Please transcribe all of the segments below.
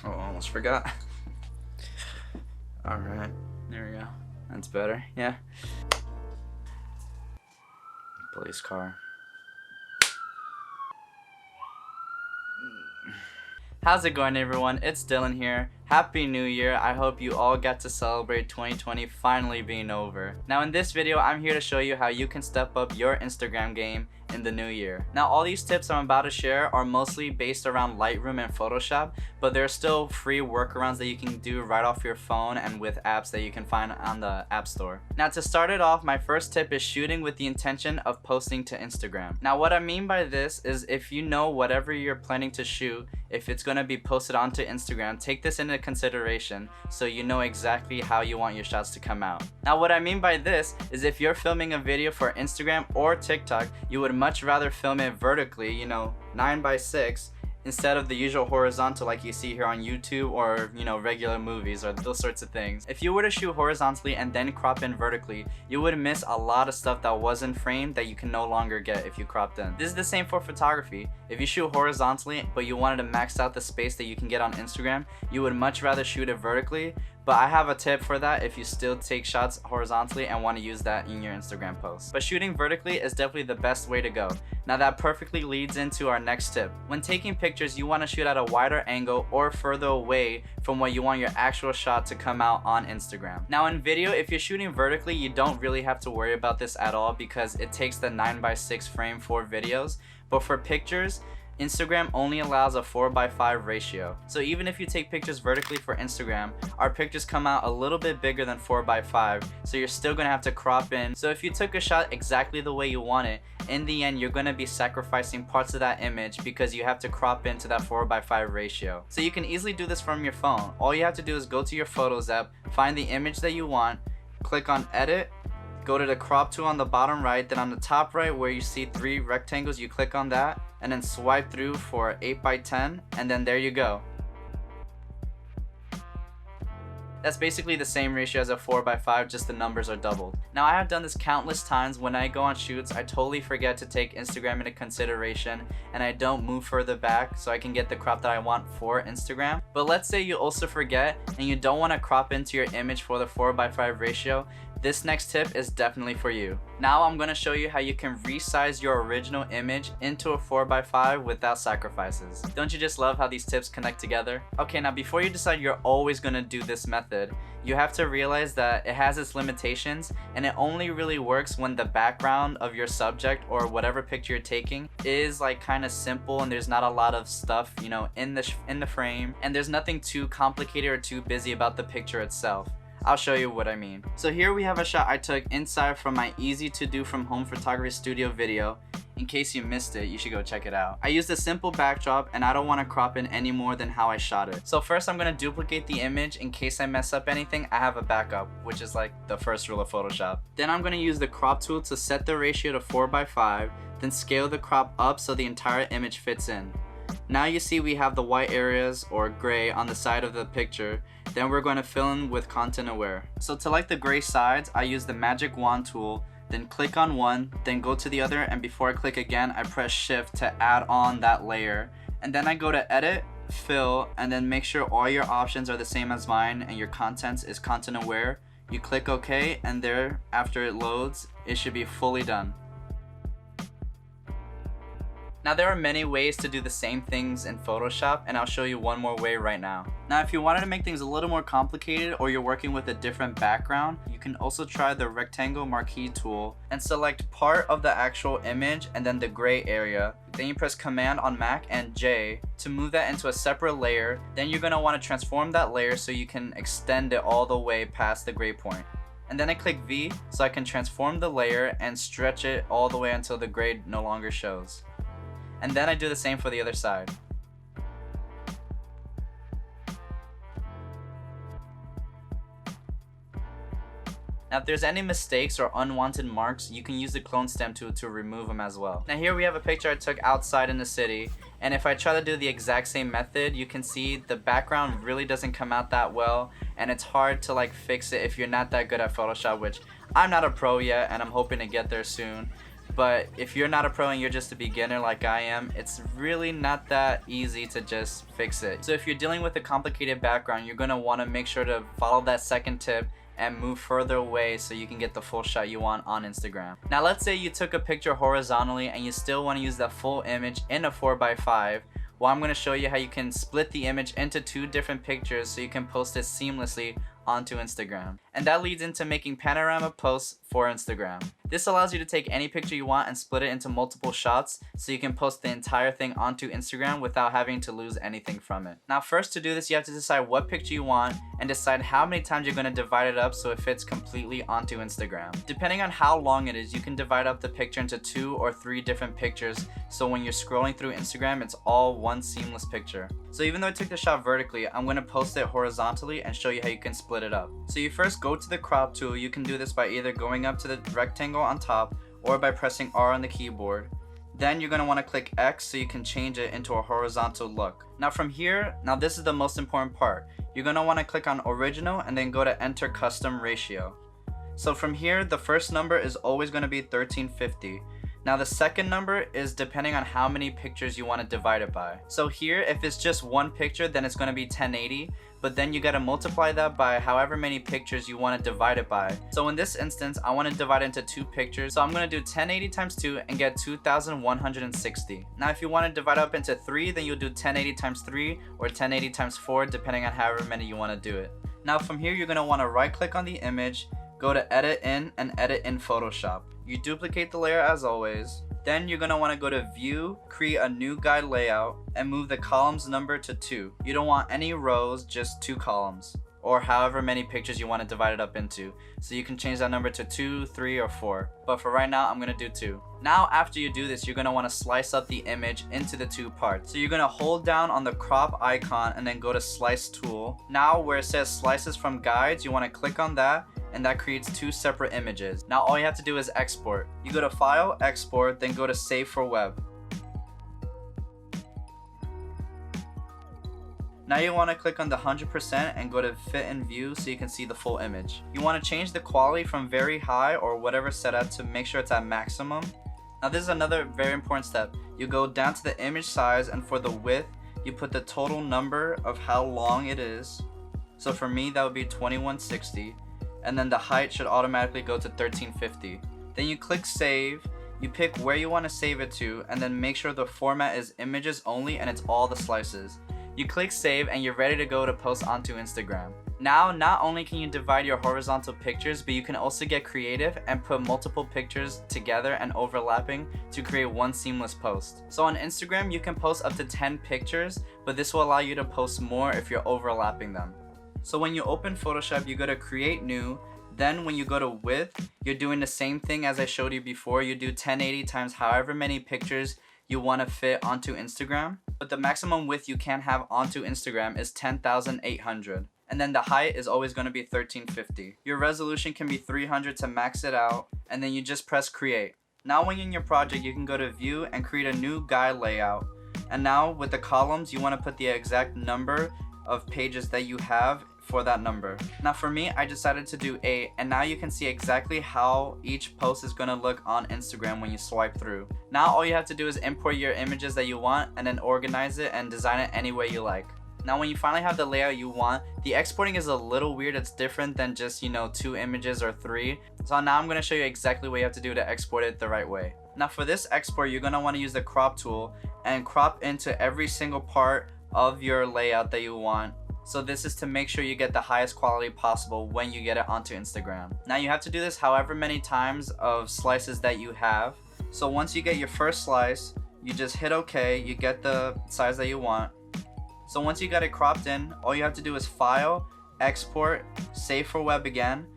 Oh, I almost forgot. Alright, there we go. That's better, yeah. Police car. How's it going, everyone? It's Dylan here. Happy New Year. I hope you all got to celebrate 2020 finally being over. Now in this video, I'm here to show you how you can step up your Instagram game in the new year. Now all these tips I'm about to share are mostly based around Lightroom and Photoshop, but there are still free workarounds that you can do right off your phone and with apps that you can find on the App Store. Now to start it off, my first tip is shooting with the intention of posting to Instagram. Now what I mean by this is if you know whatever you're planning to shoot, if it's going to be posted onto Instagram, take this into consideration so you know exactly how you want your shots to come out. Now what I mean by this is if you're filming a video for Instagram or TikTok, you would much rather film it vertically, 9:6, instead of the usual horizontal like you see here on YouTube or regular movies or those sorts of things. If you were to shoot horizontally and then crop in vertically, you would miss a lot of stuff that wasn't framed that you can no longer get if you cropped in. This is the same for photography. If you shoot horizontally but you wanted to max out the space that you can get on Instagram, you would much rather shoot it vertically. But I have a tip for that if you still take shots horizontally and want to use that in your Instagram posts. But shooting vertically is definitely the best way to go. Now that perfectly leads into our next tip. When taking pictures, you want to shoot at a wider angle or further away from what you want your actual shot to come out on Instagram. Now in video, if you're shooting vertically, you don't really have to worry about this at all because it takes the 9:6 frame for videos. But for pictures, Instagram only allows a 4:5 ratio. So even if you take pictures vertically for Instagram, our pictures come out a little bit bigger than 4:5, so you're still gonna have to crop in. So if you took a shot exactly the way you want it, in the end you're gonna be sacrificing parts of that image because you have to crop into that 4:5 ratio. So you can easily do this from your phone. All you have to do is go to your Photos app, find the image that you want, click on Edit, go to the crop tool on the bottom right, then on the top right where you see 3 rectangles, you click on that and then swipe through for 8:10, and then there you go. That's basically the same ratio as a 4:5, just the numbers are doubled. Now I have done this countless times. When I go on shoots, I totally forget to take Instagram into consideration and I don't move further back so I can get the crop that I want for Instagram. But let's say you also forget and you don't want to crop into your image for the 4:5 ratio. This next tip is definitely for you. Now I'm going to show you how you can resize your original image into a 4:5 without sacrifices. Don't you just love how these tips connect together? Okay, now before you decide you're always going to do this method, you have to realize that it has its limitations and it only really works when the background of your subject or whatever picture you're taking is like kind of simple and there's not a lot of stuff, in the frame, and there's nothing too complicated or too busy about the picture itself. I'll show you what I mean. So here we have a shot I took inside from my easy to do from home photography studio video. In case you missed it, you should go check it out. I used a simple backdrop and I don't want to crop in any more than how I shot it. So first I'm going to duplicate the image in case I mess up anything. I have a backup, which is like the first rule of Photoshop. Then I'm going to use the crop tool to set the ratio to 4:5, then scale the crop up so the entire image fits in. Now you see we have the white areas or gray on the side of the picture. Then we're going to fill in with content aware. So to like the gray sides, I use the magic wand tool, then click on one, then go to the other, and before I click again, I press shift to add on that layer. And then I go to edit, fill, and then make sure all your options are the same as mine and your contents is content aware. You click OK, and there, after it loads, it should be fully done. Now there are many ways to do the same things in Photoshop, and I'll show you one more way right now. Now if you wanted to make things a little more complicated or you're working with a different background, you can also try the rectangle marquee tool and select part of the actual image and then the gray area. Then you press Command on Mac and J to move that into a separate layer. Then you're going to want to transform that layer so you can extend it all the way past the gray point. And then I click V so I can transform the layer and stretch it all the way until the gray no longer shows. And then I do the same for the other side. Now if there's any mistakes or unwanted marks, you can use the clone stem tool to remove them as well. Now here we have a picture I took outside in the city, and if I try to do the exact same method, you can see the background really doesn't come out that well, and it's hard to fix it if you're not that good at Photoshop, which I'm not a pro yet and I'm hoping to get there soon. But if you're not a pro and you're just a beginner like I am, it's really not that easy to just fix it. So if you're dealing with a complicated background, you're gonna wanna make sure to follow that second tip and move further away so you can get the full shot you want on Instagram. Now let's say you took a picture horizontally and you still wanna use that full image in a 4x5. Well, I'm gonna show you how you can split the image into 2 different pictures so you can post it seamlessly onto Instagram. And that leads into making panorama posts for Instagram. This allows you to take any picture you want and split it into multiple shots so you can post the entire thing onto Instagram without having to lose anything from it. Now first, to do this, you have to decide what picture you want and decide how many times you're going to divide it up so it fits completely onto Instagram. Depending on how long it is, you can divide up the picture into 2 or 3 different pictures so when you're scrolling through Instagram, it's all one seamless picture. So even though I took the shot vertically, I'm going to post it horizontally and show you how you can split it up. So you first go to the crop tool. You can do this by either going up to the rectangle on top or by pressing R on the keyboard. Then you're going to want to click X so you can change it into a horizontal look. Now from here, this is the most important part. You're going to want to click on original and then go to enter custom ratio. So from here, the first number is always going to be 1350. Now the second number is depending on how many pictures you want to divide it by. So here, if it's just one picture, then it's going to be 1080, but then you got to multiply that by however many pictures you want to divide it by. So in this instance, I want to divide it into 2 pictures, so I'm going to do 1080 times 2 and get 2160. Now if you want to divide up into 3, then you'll do 1080 times 3 or 1080 times 4, depending on however many you want to do it. Now from here, you're going to want to right click on the image, go to edit in and edit in Photoshop. You duplicate the layer as always. Then you're going to want to go to view, create a new guide layout, and move the columns number to 2. You don't want any rows, just 2 columns, or however many pictures you want to divide it up into. So you can change that number to 2, 3, or 4. But for right now, I'm going to do 2. Now after you do this, you're going to want to slice up the image into the 2 parts. So you're going to hold down on the crop icon and then go to slice tool. Now where it says slices from guides, you want to click on that, and that creates 2 separate images. Now all you have to do is export. You go to File, Export, then go to Save for Web. Now you want to click on the 100% and go to Fit and View so you can see the full image. You want to change the quality from very high or whatever set at to make sure it's at maximum. Now this is another very important step. You go down to the image size, and for the width, you put the total number of how long it is. So for me, that would be 2160. And then the height should automatically go to 1350. Then you click save, you pick where you want to save it to, and then make sure the format is images only and it's all the slices. You click save and you're ready to go to post onto Instagram. Now, not only can you divide your horizontal pictures, but you can also get creative and put multiple pictures together and overlapping to create one seamless post. So on Instagram, you can post up to 10 pictures, but this will allow you to post more if you're overlapping them. So when you open Photoshop, you go to create new, then when you go to width, you're doing the same thing as I showed you before. You do 1080 times however many pictures you want to fit onto Instagram, but the maximum width you can have onto Instagram is 10,800. And then the height is always going to be 1350. Your resolution can be 300 to max it out, and then you just press create. Now when you're in your project, you can go to view and create a new guide layout. And now with the columns, you want to put the exact number of pages that you have for that number. Now for me, I decided to do 8, and now you can see exactly how each post is going to look on Instagram when you swipe through. Now all you have to do is import your images that you want and then organize it and design it any way you like. Now when you finally have the layout you want, the exporting is a little weird. It's different than just 2 images or 3. So now I'm going to show you exactly what you have to do to export it the right way. Now for this export, you're going to want to use the crop tool and crop into every single part of your layout that you want. So this is to make sure you get the highest quality possible when you get it onto Instagram. Now you have to do this however many times of slices that you have. So once you get your first slice, you just hit OK, you get the size that you want. So once you got it cropped in, all you have to do is File, Export, Save for Web again,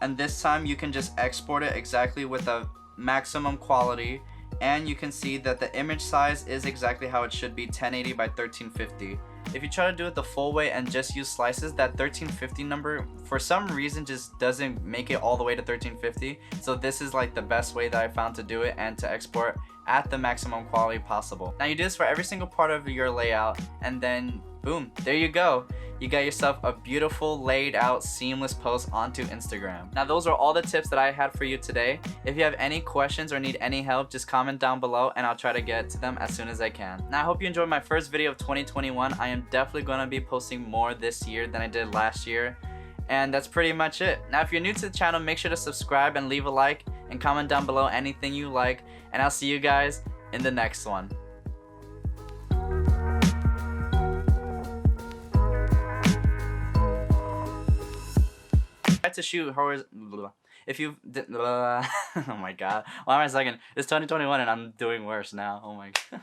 and this time you can just export it exactly with a maximum quality, and you can see that the image size is exactly how it should be, 1080 by 1350. If you try to do it the full way and just use slices, that 1350 number for some reason just doesn't make it all the way to 1350. So this is like the best way that I found to do it and to export at the maximum quality possible. Now you do this for every single part of your layout, and then boom, there you go. You got yourself a beautiful, laid out, seamless post onto Instagram. Now those are all the tips that I had for you today. If you have any questions or need any help, just comment down below and I'll try to get to them as soon as I can. Now I hope you enjoyed my first video of 2021. I am definitely going to be posting more this year than I did last year. And that's pretty much it. Now if you're new to the channel, make sure to subscribe and leave a like and comment down below anything you like. And I'll see you guys in the next one. To shoot horizontal. If you did, oh my god, why am I second? It's 2021 and I'm doing worse now. Oh my god.